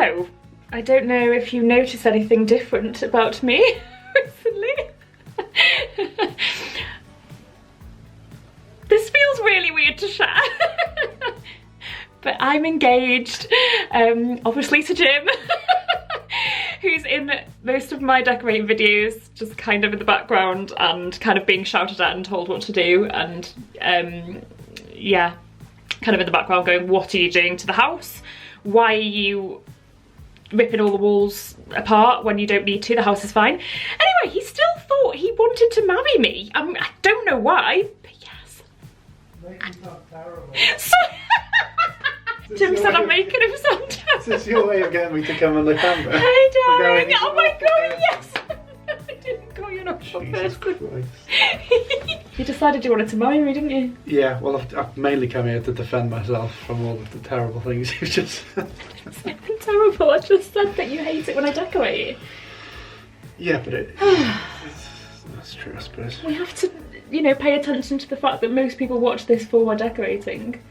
So, I don't know if you notice anything different about me recently. This feels really weird to share. But I'm engaged, obviously to Jim, who's in most of my decorating videos, just kind of in the background and kind of being shouted at and told what to do, and yeah, kind of in the background going, what are you doing to the house? Why are you ripping all the walls apart when you don't need to? The house is fine. Anyway, he still thought he wanted to marry me. I don't know why, but yes. So Jim said I'm making him sound terrible. Is this your way of getting me to come on the camera? Hey darling, oh my god, yes! I didn't call you an awful person. You decided you wanted to marry me, didn't you? Yeah, well I've mainly come here to defend myself from all of the terrible things you've just said. It's nothing terrible, I just said that you hate it when I decorate you. Yeah, but that's true, I suppose. We have to, you know, pay attention to the fact that most people watch this for my decorating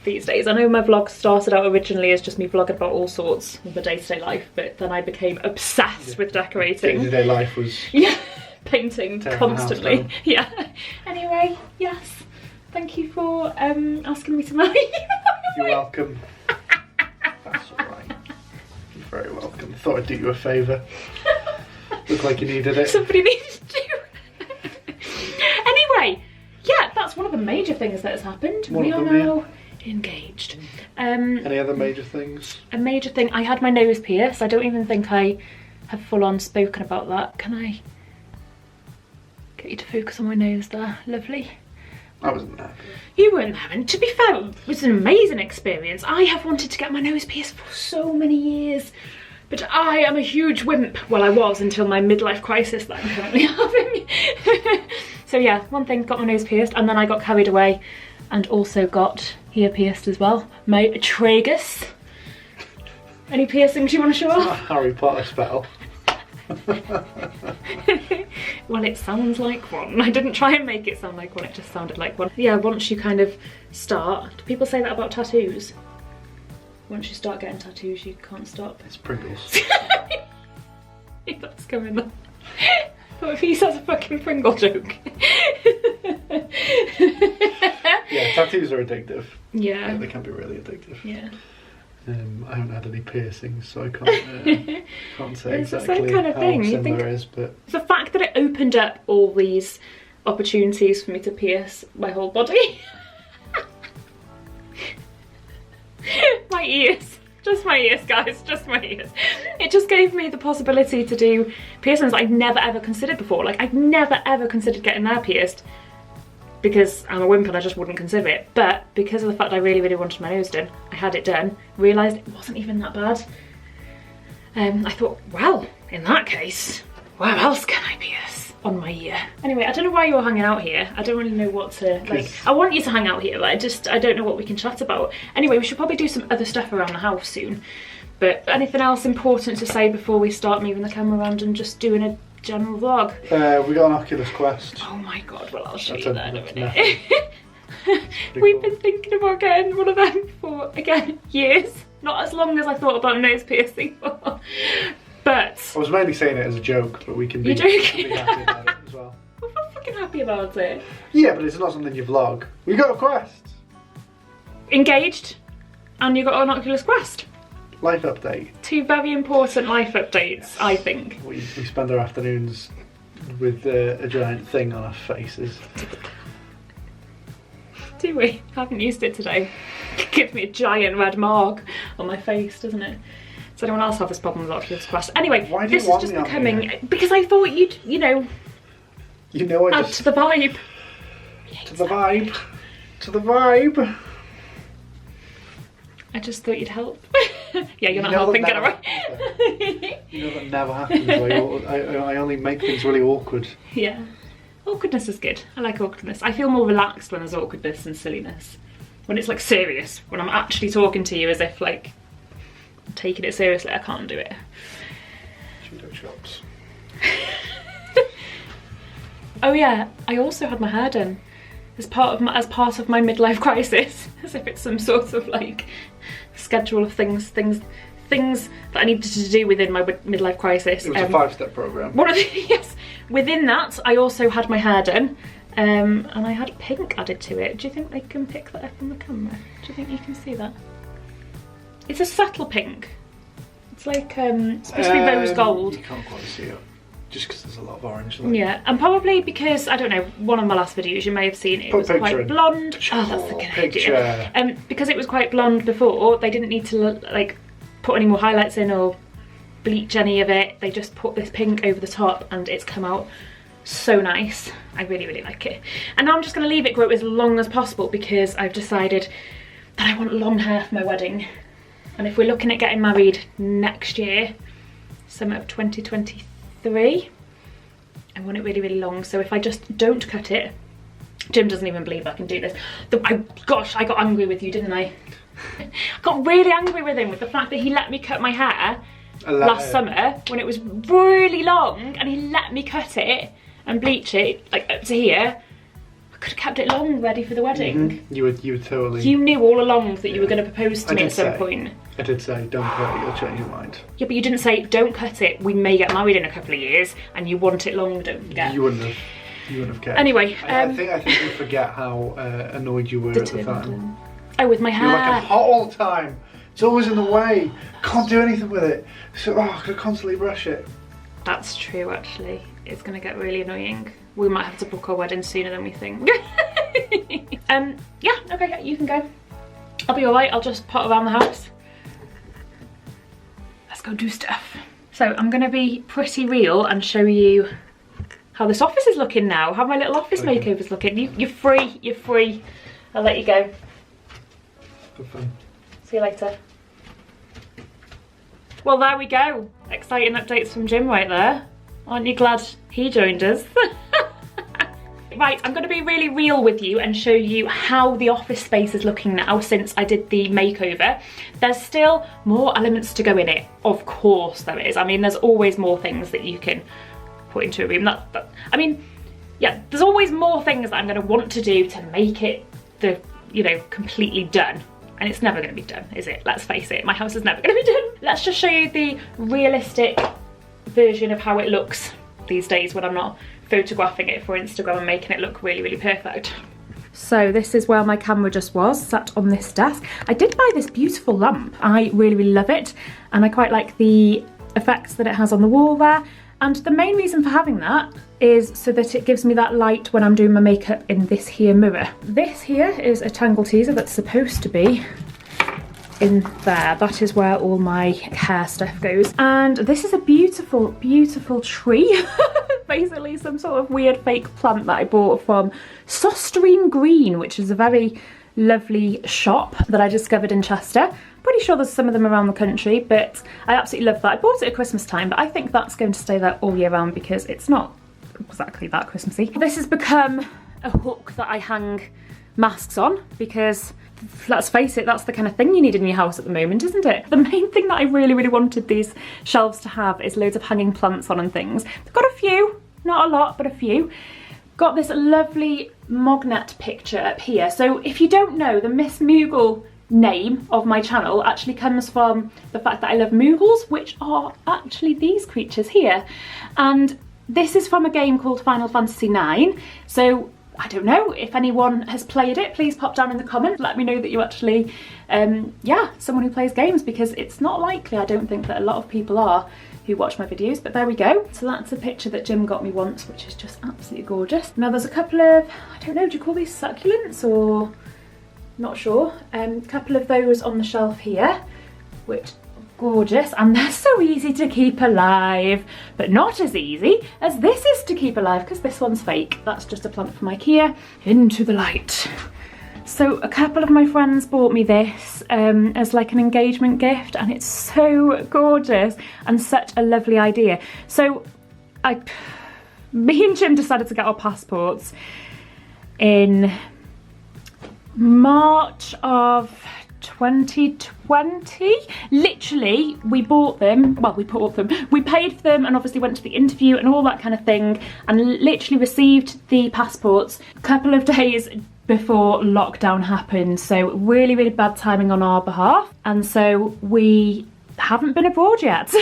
these days. I know my vlog started out originally as just me vlogging about all sorts of my day-to-day life, but then I became obsessed with decorating. Day-to-day life was... Yeah, painting constantly. Yeah. Anyway, yes, thank you for asking me to marry you. You're welcome. That's alright. You're very welcome. Thought I'd do you a favour. Looked like you needed it. Somebody needed to. Anyway, yeah, that's one of the major things that has happened. We are now engaged. Any other major things? A major thing, I had my nose pierced. I don't even think I have full on spoken about that. Can I get you to focus on my nose there? Lovely. I wasn't there. You weren't there, and to be fair, it was an amazing experience. I have wanted to get my nose pierced for so many years, but I am a huge wimp. Well, I was until my midlife crisis that I'm currently having. So yeah, one thing, got my nose pierced, and then I got carried away and also got ear pierced as well. My tragus. Any piercings you want to show off? Harry Potter spell. Well, it sounds like one. I didn't try and make it sound like one, it just sounded like one. Yeah, once you kind of start, do people say that about tattoos? Once you start getting tattoos, you can't stop. It's Pringles. That's coming up. What if he says a fucking Pringle joke? Yeah, tattoos are addictive. Yeah. They can be really addictive. Yeah. I haven't had any piercings, so I can't can't say It's the exactly same kind of how thing. You similar think it is, but the fact that it opened up all these opportunities for me to pierce my whole body. My ears. Just my ears, guys, just my ears. It just gave me the possibility to do piercings I'd never ever considered before. Like, I'd never ever considered getting their pierced because I'm a wimp and I just wouldn't consider it. But because of the fact I really, really wanted my nose done, I had it done, realised it wasn't even that bad. I thought, well, in that case, where else can I pierce on my ear? Anyway, I don't know why you're hanging out here. I don't really know what to, like, I want you to hang out here, but I don't know what we can chat about. Anyway, we should probably do some other stuff around the house soon. But anything else important to say before we start moving the camera around and just doing a general vlog? We got an Oculus Quest. Oh my god, well I'll show That's you that in a minute. We've been thinking about getting one of them for, again, years. Not as long as I thought about nose piercing for. But I was mainly saying it as a joke, but we can be, joking? be happy about it as well. I'm not fucking happy about it. Yeah, but it's not something you vlog. We got a Quest. Engaged, and you got an Oculus Quest. Life update. Two very important life updates, I think. We spend our afternoons with a giant thing on our faces. Do we? I haven't used it today. It gives me a giant red mark on my face, doesn't it? Does anyone else have this problem with Oculus Quest? Anyway, Why do this you is want just me on becoming, here? because I thought you'd, you know, I add just to the vibe. to the vibe. To the vibe. I just thought you'd help. Yeah, you're not know helping, that get it never right. You know that never happens. I only make things really awkward. Yeah. Awkwardness is good. I like awkwardness. I feel more relaxed when there's awkwardness and silliness. When it's like serious. When I'm actually talking to you as if like I'm taking it seriously, I can't do it. Judo chops. Oh yeah, I also had my hair done as part of my midlife crisis. As if it's some sort of like schedule of things things that I needed to do within my midlife crisis. It was a 5-step programme. One of the, yes, within that, I also had my hair done, and I had pink added to it. Do you think they can pick that up on the camera? Do you think you can see that? It's a subtle pink. It's like, it's supposed to be rose gold. You can't quite see it, just because there's a lot of orange there. Yeah, and probably because, I don't know, one of my last videos you may have seen, it was quite blonde. Oh, that's the good idea. Because it was quite blonde before, they didn't need to like put any more highlights in or bleach any of it. They just put this pink over the top and it's come out so nice. I really, really like it. And now I'm just going to leave it grow as long as possible because I've decided that I want long hair for my wedding. And if we're looking at getting married next year, summer of 2023, I want it really, really long. So if I just don't cut it, Jim doesn't even believe I can do this. Gosh, I got angry with you, didn't I? I got really angry with him with the fact that he let me cut my hair last summer when it was really long, and he let me cut it and bleach it like up to here. I could have kept it long, ready for the wedding. You were totally... You knew all along that you were going to propose to me at some point. I did say, don't cut it, you'll change your mind. Yeah, but you didn't say, don't cut it, we may get married in a couple of years, and you want it long, don't forget. You wouldn't have cared. Anyway, I think you forget how annoyed you were at the time. Oh, with my hair. You're like, I'm hot all the time. It's always in the way. Can't do anything with it. So, I could constantly brush it. That's true, actually. It's going to get really annoying. We might have to book our wedding sooner than we think. Yeah, okay, you can go. I'll be alright, I'll just pot around the house. Let's go do stuff. So I'm going to be pretty real and show you how this office is looking now, how my little office makeover's looking. You're free. I'll let you go. Good fun. See you later. Well, there we go. Exciting updates from Jim right there. Aren't you glad he joined us? Right, I'm going to be really real with you and show you how the office space is looking now since I did the makeover. There's still more elements to go in it. Of course there is. I mean, there's always more things that you can put into a room. I mean, yeah, there's always more things that I'm going to want to do to make it completely done. And it's never going to be done, is it? Let's face it, my house is never going to be done. Let's just show you the realistic version of how it looks these days when I'm not photographing it for Instagram and making it look really, really perfect. So this is where my camera just was, sat on this desk. I did buy this beautiful lamp. I really, really love it. And I quite like the effects that it has on the wall there. And the main reason for having that is so that it gives me that light when I'm doing my makeup in this here mirror. This here is a tangle teaser that's supposed to be in there. That is where all my hair stuff goes. And this is a beautiful, beautiful tree. Basically some sort of weird fake plant that I bought from Sosterine Green, which is a very lovely shop that I discovered in Chester. Pretty sure there's some of them around the country, but I absolutely love that. I bought it at Christmas time, but I think that's going to stay there all year round because it's not exactly that Christmassy. This has become a hook that I hang masks on because, let's face it, that's the kind of thing you need in your house at the moment, isn't it? The main thing that I really, really wanted these shelves to have is loads of hanging plants on and things. I've got a few, not a lot, but a few. Got this lovely magnet picture up here. So if you don't know, the Miss Moogle name of my channel actually comes from the fact that I love Moogles, which are actually these creatures here. And this is from a game called Final Fantasy IX. So I don't know if anyone has played it, please pop down in the comments, let me know that you actually, someone who plays games, because it's not likely, I don't think, that a lot of people are who watch my videos, but there we go. So that's a picture that Jim got me once, which is just absolutely gorgeous. Now there's a couple of, I don't know, do you call these succulents or, not sure, a couple of those on the shelf here, which gorgeous, and they're so easy to keep alive, but not as easy as this is to keep alive because this one's fake. That's just a plant from IKEA. Into the light. So a couple of my friends bought me this as like an engagement gift, and it's so gorgeous and such a lovely idea. So me and Jim decided to get our passports in March of 2020. Literally, we bought them, we paid for them and obviously went to the interview and all that kind of thing, and literally received the passports a couple of days before lockdown happened. So really, really bad timing on our behalf. And so we haven't been abroad yet.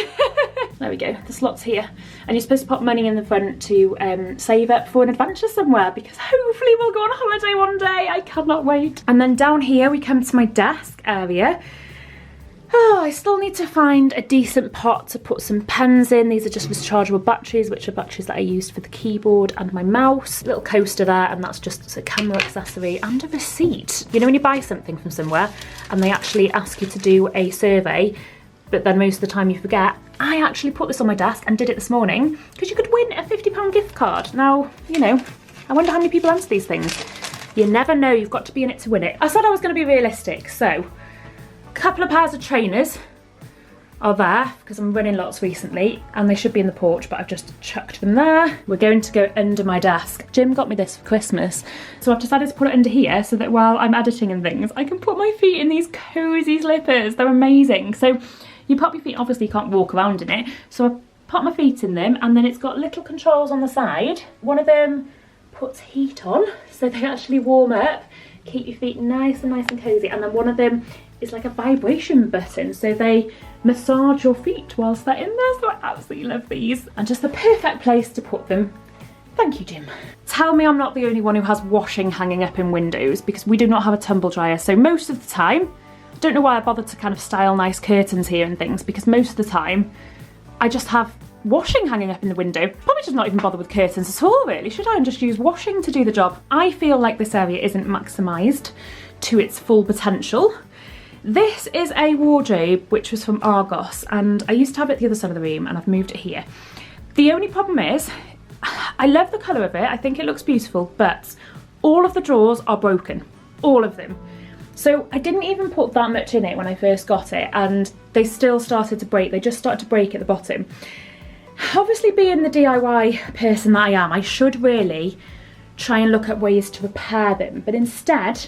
There we go, the slot's here. And you're supposed to put money in the front to save up for an adventure somewhere, because hopefully we'll go on holiday one day. I cannot wait. And then down here we come to my desk area. Oh, I still need to find a decent pot to put some pens in. These are just rechargeable batteries, which are batteries that I used for the keyboard and my mouse. Little coaster there, and that's just a camera accessory and a receipt. You know when you buy something from somewhere and they actually ask you to do a survey, but then most of the time you forget? I actually put this on my desk and did it this morning, because you could win a £50 gift card. Now, you know, I wonder how many people answer these things. You never know, you've got to be in it to win it. I said I was going to be realistic, so a couple of pairs of trainers are there, because I'm running lots recently, and they should be in the porch, but I've just chucked them there. We're going to go under my desk. Jim got me this for Christmas, so I've decided to put it under here so that while I'm editing and things, I can put my feet in these cozy slippers. They're amazing. So you pop your feet, obviously you can't walk around in it, so I pop my feet in them, and then it's got little controls on the side. One of them puts heat on, so they actually warm up, keep your feet nice and cozy, and then one of them is like a vibration button, so they massage your feet whilst they're in there. So I absolutely love these, and just the perfect place to put them. Thank you, Jim. Tell me I'm not the only one who has washing hanging up in windows, because we do not have a tumble dryer, so most of the time, I don't know why I bothered to kind of style nice curtains here and things, because most of the time I just have washing hanging up in the window. Probably just not even bother with curtains at all, really, should I? And just use washing to do the job. I feel like this area isn't maximised to its full potential. This is a wardrobe which was from Argos, and I used to have it at the other side of the room, and I've moved it here. The only problem is, I love the colour of it, I think it looks beautiful, but all of the drawers are broken, all of them. So I didn't even put that much in it when I first got it, and they still started to break. They just started to break at the bottom. Obviously, being the DIY person that I am, I should really try and look at ways to repair them, but instead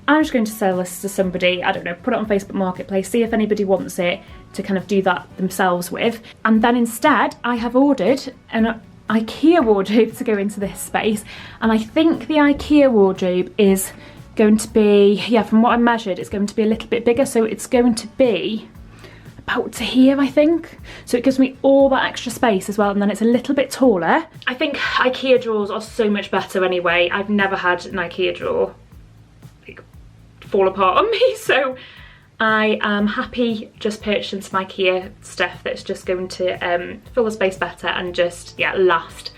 I'm just going to sell this to somebody, I don't know, put it on Facebook Marketplace, see if anybody wants it to kind of do that themselves with. And then instead I have ordered an IKEA wardrobe to go into this space, and I think the IKEA wardrobe is going to be, yeah, from what I measured, it's going to be a little bit bigger, so it's going to be about to here, I think. So it gives me all that extra space as well, and then it's a little bit taller. I think IKEA drawers are so much better anyway. I've never had an IKEA drawer like fall apart on me, so I am happy just purchasing some IKEA stuff that's just going to fill the space better and just, yeah, last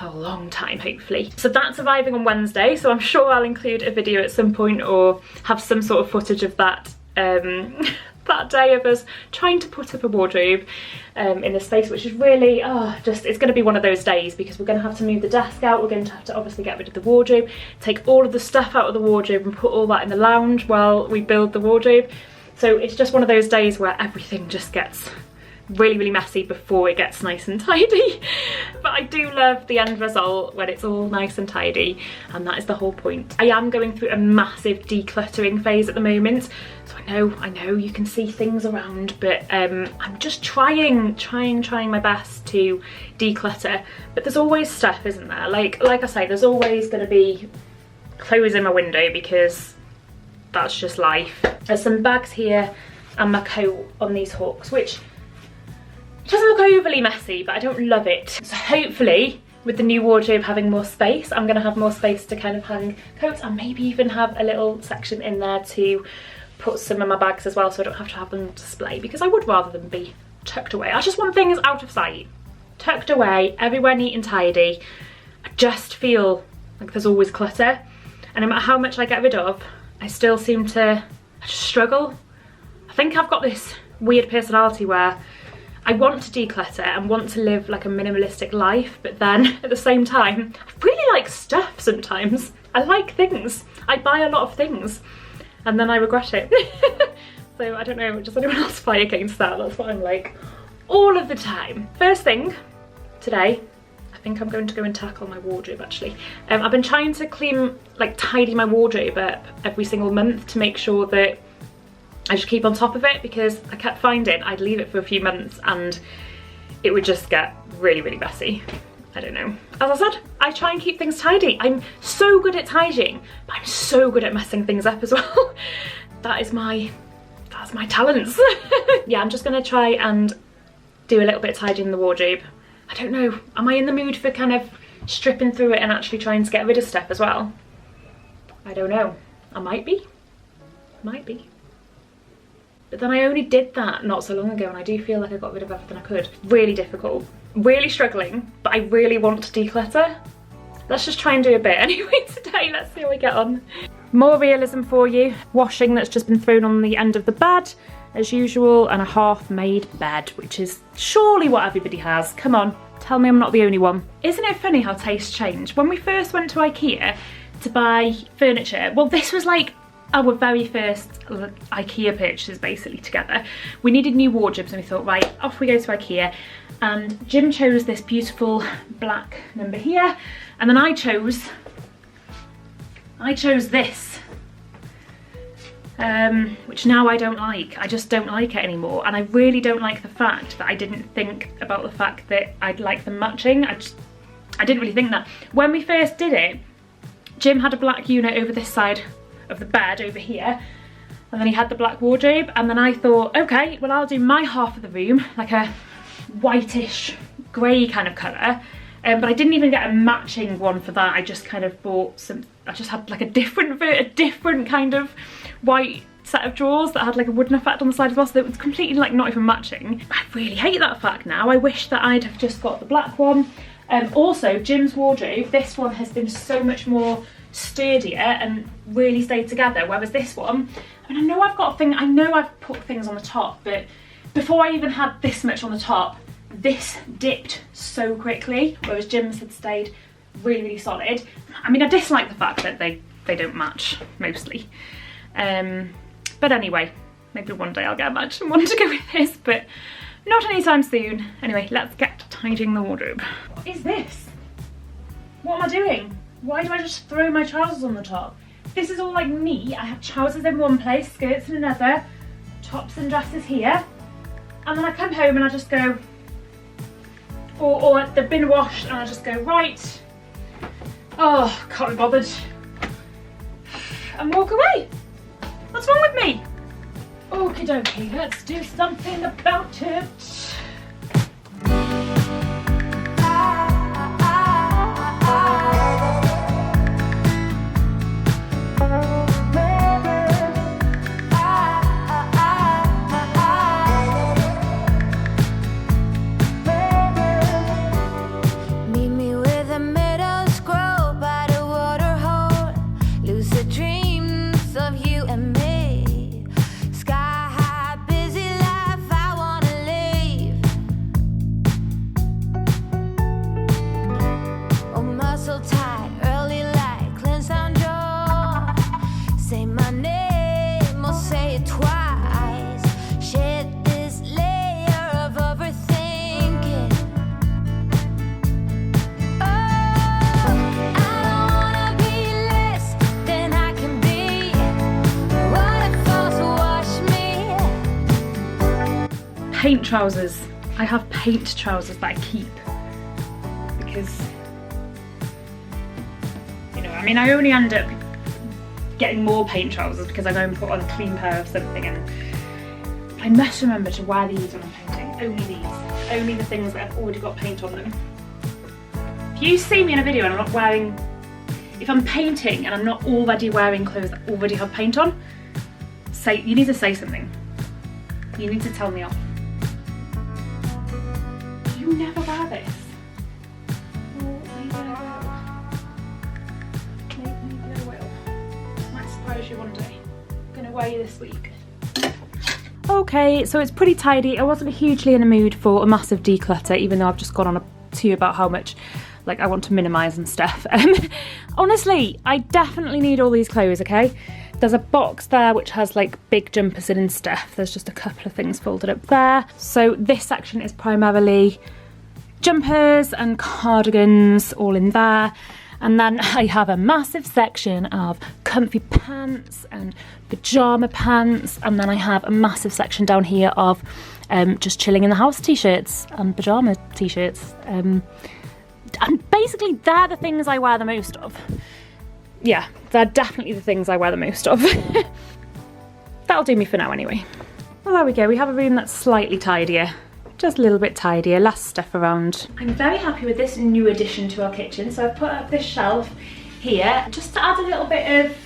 a long time, hopefully. So that's arriving on Wednesday, so I'm sure I'll include a video at some point or have some sort of footage of that that day of us trying to put up a wardrobe in the space, which is really, it's going to be one of those days, because we're going to have to move the desk out, we're going to have to obviously get rid of the wardrobe, take all of the stuff out of the wardrobe and put all that in the lounge while we build the wardrobe. So it's just one of those days where everything just gets really messy before it gets nice and tidy. But I do love the end result when it's all nice and tidy, and that is the whole point. I am going through a massive decluttering phase at the moment, so I know you can see things around, but I'm just trying my best to declutter. But there's always stuff, isn't there? Like I say, there's always going to be clothes in my window, because that's just life. There's some bags here and my coat on these hooks, which doesn't look overly messy, but I don't love it. So hopefully, with the new wardrobe having more space, I'm gonna have more space to kind of hang coats, and maybe even have a little section in there to put some of my bags as well, so I don't have to have them on display, because I would rather them be tucked away. I just want things out of sight, tucked away, everywhere neat and tidy. I just feel like there's always clutter, and no matter how much I get rid of, I still seem to just struggle. I think I've got this weird personality where I want to declutter and want to live like a minimalistic life, but then at the same time, I really like stuff sometimes. I like things. I buy a lot of things and then I regret it. So I don't know, does anyone else fight against that? That's what I'm like all of the time. First thing today, I think I'm going to go and tackle my wardrobe actually. I've been trying to tidy my wardrobe up every single month to make sure that I just keep on top of it, because I kept finding I'd leave it for a few months and it would just get really messy. I don't know. As I said, I try and keep things tidy. I'm so good at tidying, but I'm so good at messing things up as well. That is my That's my talents. Yeah, I'm just gonna try and do a little bit of tidying in the wardrobe. I don't know, am I in the mood for kind of stripping through it and actually trying to get rid of stuff as well? I don't know. I might be. Might be. But then I only did that not so long ago and I do feel like I got rid of everything I could. Really difficult. Really struggling, but I really want to declutter. Let's just try and do a bit anyway today. Let's see how we get on. More realism for you. Washing that's just been thrown on the end of the bed as usual, and a half-made bed, which is surely what everybody has. Come on, tell me I'm not the only one. Isn't it funny how tastes change? When we first went to IKEA to buy furniture, well, this was like our very first IKEA purchases basically together. We needed new wardrobes and we thought, right, off we go to IKEA. And Jim chose this beautiful black number here, and then I chose this, which now I don't like. I just don't like it anymore, and I really don't like the fact that I didn't think about the fact that I'd like them matching. I didn't really think that. When we first did it, Jim had a black unit over this side of the bed over here, and then he had the black wardrobe, and then I thought, okay, well, I'll do my half of the room, like a whitish grey kind of colour, but I didn't even get a matching one for that. I just kind of bought some, I just had like a different kind of white set of drawers that had like a wooden effect on the side as well, so it was completely like not even matching. I really hate that fact now. I wish that I'd have just got the black one. Also, Jim's wardrobe, this one has been so much more sturdier and really stayed together, whereas this one, I mean, I know I've put things on the top, but before I even had this much on the top, this dipped so quickly, whereas Jim's had stayed really, really solid. I mean, I dislike the fact that they don't match, mostly. But anyway, maybe one day I'll get a matching one to go with this, but not anytime soon. Anyway, let's get to tidying the wardrobe. What is this? What am I doing? Why do I just throw my trousers on the top? This is all like me. I have trousers in one place, skirts in another, tops and dresses here. And then I come home and I just go, or they've been washed and I just go, right, oh, can't be bothered, and walk away. What's wrong with me? Okie dokie, let's do something about it. Paint trousers. I have paint trousers that I keep because, you know, I mean, I only end up getting more paint trousers because I go and put on a clean pair of something, and I must remember to wear these when I'm painting. Only these. Only the things that have already got paint on them. If you see me in a video and I'm not wearing, if I'm painting and I'm not already wearing clothes that already have paint on, you need to say something. You need to tell me off. You never wear this. Oh, maybe I will. Maybe I will. Might surprise you one day. I'm gonna wear you this week. Okay, so it's pretty tidy. I wasn't hugely in a mood for a massive declutter, even though I've just gone on to you about how much like I want to minimise and stuff. Honestly, I definitely need all these clothes, okay? There's a box there which has like big jumpers in and stuff. There's just a couple of things folded up there. So this section is primarily jumpers and cardigans all in there. And then I have a massive section of comfy pants and pyjama pants. And then I have a massive section down here of just chilling in the house t-shirts and pyjama t-shirts. And basically they're the things I wear the most of. Yeah, they're definitely the things I wear the most of. That'll do me for now anyway. Well, there we go, we have a room that's slightly tidier. Just a little bit tidier, less stuff around. I'm very happy with this new addition to our kitchen. So I've put up this shelf here just to add a little bit of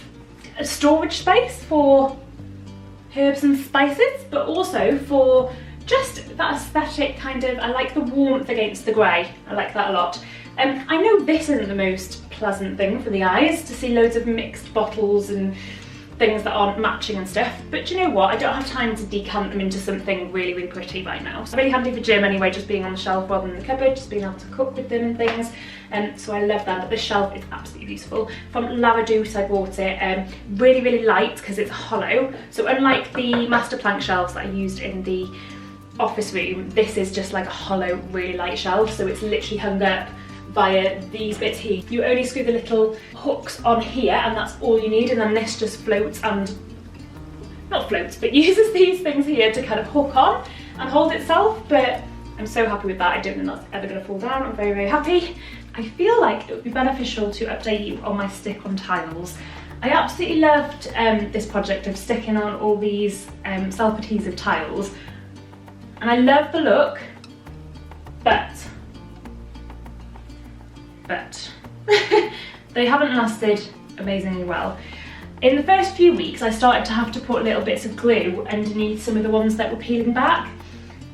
a storage space for herbs and spices, but also for just that aesthetic kind of, I like the warmth against the grey. I like that a lot. I know this isn't the most pleasant thing for the eyes to see loads of mixed bottles and things that aren't matching and stuff, but do you know what, I don't have time to decant them into something really, really pretty right now. So really handy for Jim anyway, just being on the shelf rather than the cupboard, just being able to cook with them and things, so I love that. But this shelf is absolutely beautiful. From Lavadouse I bought it, really, really light because it's hollow, so unlike the master plank shelves that I used in the office room, this is just like a hollow, really light shelf, so it's literally hung up via these bits here. You only screw the little hooks on here and that's all you need, and then this just floats and, not floats, but uses these things here to kind of hook on and hold itself. But I'm so happy with that. I don't think that's ever going to fall down. I'm very, very happy. I feel like it would be beneficial to update you on my stick on tiles. I absolutely loved this project of sticking on all these self-adhesive tiles, and I love the look, but they haven't lasted amazingly well. In the first few weeks I started to have to put little bits of glue underneath some of the ones that were peeling back,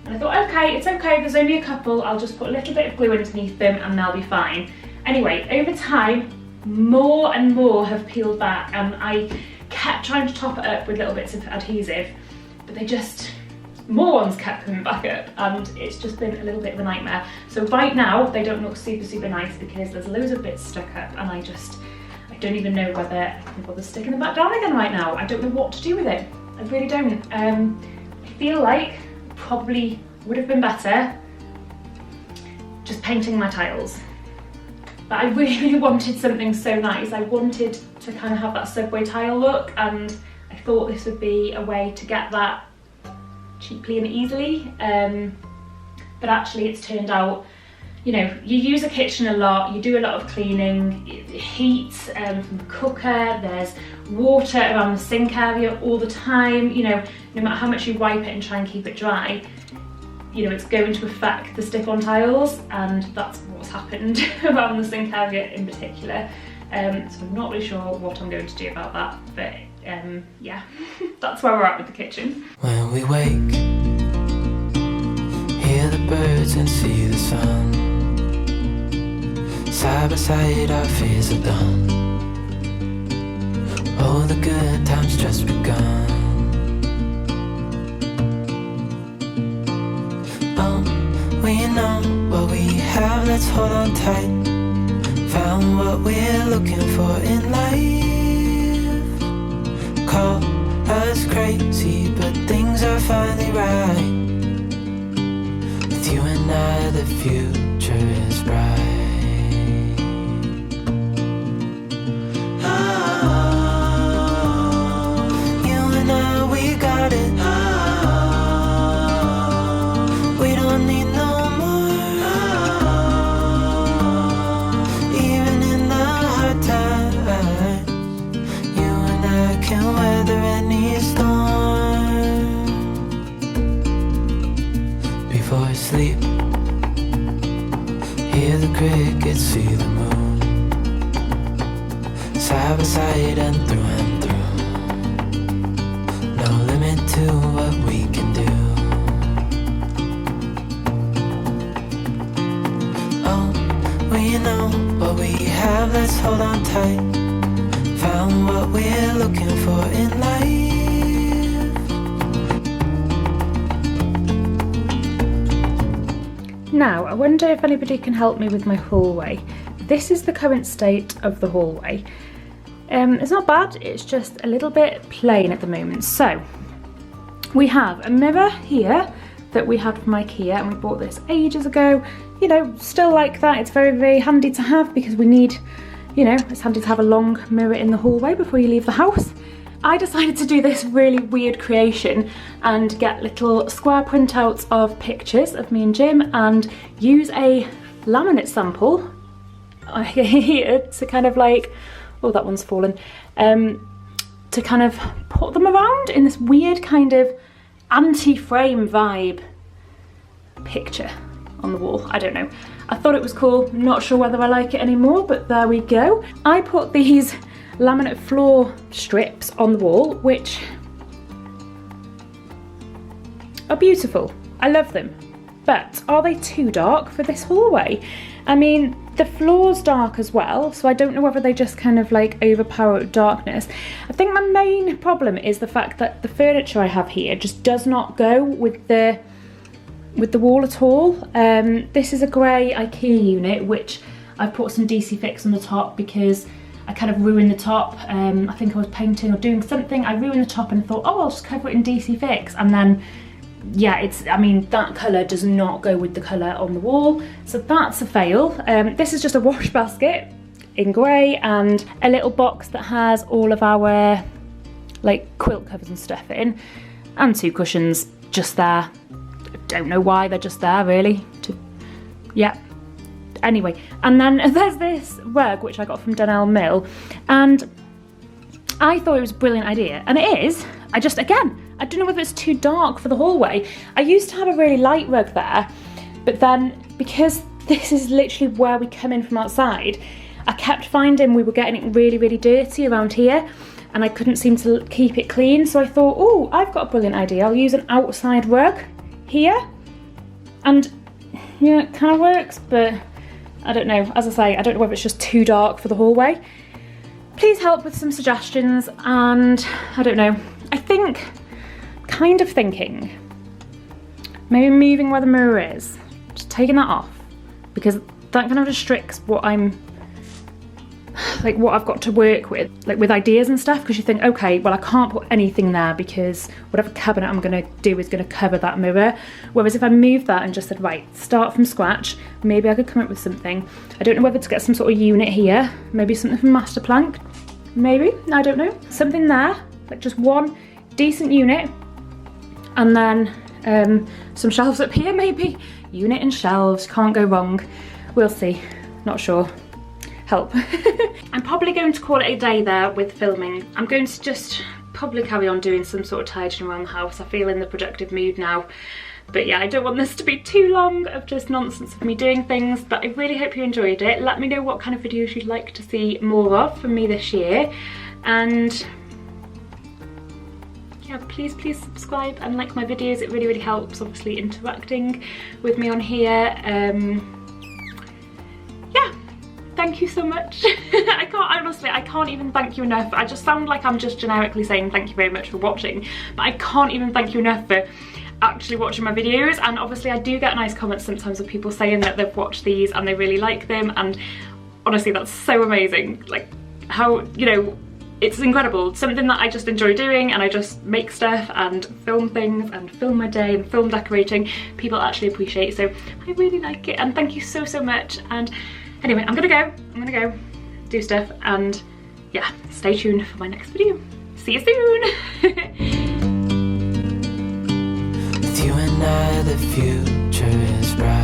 and I thought, okay, it's okay, there's only a couple, I'll just put a little bit of glue underneath them and they'll be fine. Anyway, over time more and more have peeled back, and I kept trying to top it up with little bits of adhesive, but they just, more ones kept coming back up, and it's just been a little bit of a nightmare. So right now they don't look super, super nice because there's loads of bits stuck up, and I don't even know whether I can bother sticking them back down again right now. I don't know what to do with it. I really don't. I feel like probably would have been better just painting my tiles. But I really, really wanted something so nice. I wanted to kind of have that subway tile look, and I thought this would be a way to get that cheaply and easily, but actually it's turned out, you know, you use a kitchen a lot, you do a lot of cleaning, heat from the cooker, there's water around the sink area all the time, you know, no matter how much you wipe it and try and keep it dry, you know, it's going to affect the stick-on tiles, and that's what's happened around the sink area in particular. So I'm not really sure what I'm going to do about that, but yeah, that's where we're at with the kitchen. When we wake, hear the birds and see the sun. Side by side our fears are done. Oh, the good times just begun. We know what we have, let's hold on tight. Found what we're looking for in life. Call us crazy, but things are finally right. With you and I, the future is bright. Oh, you and I, we got it. Oh, we don't need no more. Oh, even in the hard times, you and I can weather any storm. Before I sleep, hear the crickets, see the moon. Side by side and through. No limit to what we can do. Oh, we know what we have, let's hold on tight. Found what we're looking for in life. Now, I wonder if anybody can help me with my hallway. This is the current state of the hallway. It's not bad, it's just a little bit plain at the moment. So, we have a mirror here that we had from IKEA, and we bought this ages ago. You know, still like that. It's very, very handy to have because we need, you know, it's handy to have a long mirror in the hallway before you leave the house. I decided to do this really weird creation and get little square printouts of pictures of me and Jim and use a laminate sample here to kind of like, oh, that one's fallen, to kind of put them around in this weird kind of anti-frame vibe picture on the wall. I don't know. I thought it was cool. Not sure whether I like it anymore, but there we go. I put these laminate floor strips on the wall, which are beautiful. I love them. But are they too dark for this hallway? I mean, the floor's dark as well, so I don't know whether they just kind of like overpower with darkness. I think my main problem is the fact that the furniture I have here just does not go with the wall at all. This is a grey IKEA unit, which I've put some DC Fix on the top because I kind of ruined the top. I think I was painting or doing something. I ruined the top and thought, oh, I'll just cover it in DC Fix. And then, yeah, I mean, that colour does not go with the colour on the wall. So that's a fail. This is just a wash basket in grey and a little box that has all of our like quilt covers and stuff in, and 2 cushions just there. Don't know why, they're just there really. Yeah. Anyway, and then there's this rug which I got from Dunelm Mill, and I thought it was a brilliant idea, and it is. I don't know whether it's too dark for the hallway. I used to have a really light rug there, but then because this is literally where we come in from outside, I kept finding we were getting it really, really dirty around here, and I couldn't seem to keep it clean. So I thought, oh, I've got a brilliant idea. I'll use an outside rug here, and yeah, it kind of works, but I don't know. As I say, I don't know whether it's just too dark for the hallway. Please help with some suggestions, and I don't know. I think, kind of thinking, maybe moving where the mirror is, just taking that off, because that kind of restricts what I've got to work with, like with ideas and stuff, because you think, okay, well, I can't put anything there because whatever cabinet I'm gonna do is gonna cover that mirror. Whereas if I moved that and just said, right, start from scratch, maybe I could come up with something. I don't know whether to get some sort of unit here, maybe something from Master Plank, maybe, I don't know. Something there, like just one decent unit, and then some shelves up here maybe. Unit and shelves, can't go wrong. We'll see, not sure. Help. I'm probably going to call it a day there with filming. I'm going to just probably carry on doing some sort of tidying around the house. I feel in the productive mood now. But yeah, I don't want this to be too long of just nonsense of me doing things, but I really hope you enjoyed it. Let me know what kind of videos you'd like to see more of from me this year. And yeah, please subscribe and like my videos. It really, really helps, obviously, interacting with me on here. Yeah, thank you so much. I can't even thank you enough. I just sound like I'm just generically saying thank you very much for watching, but I can't even thank you enough for actually watching my videos. And obviously I do get nice comments sometimes of people saying that they've watched these and they really like them, and honestly that's so amazing. Like, how, you know, it's incredible. Something that I just enjoy doing, and I just make stuff and film things and film my day and film decorating, people actually appreciate. So I really like it, and thank you so much. And anyway, I'm gonna go do stuff, and yeah, stay tuned for my next video. See you soon. With you and I, the future is bright.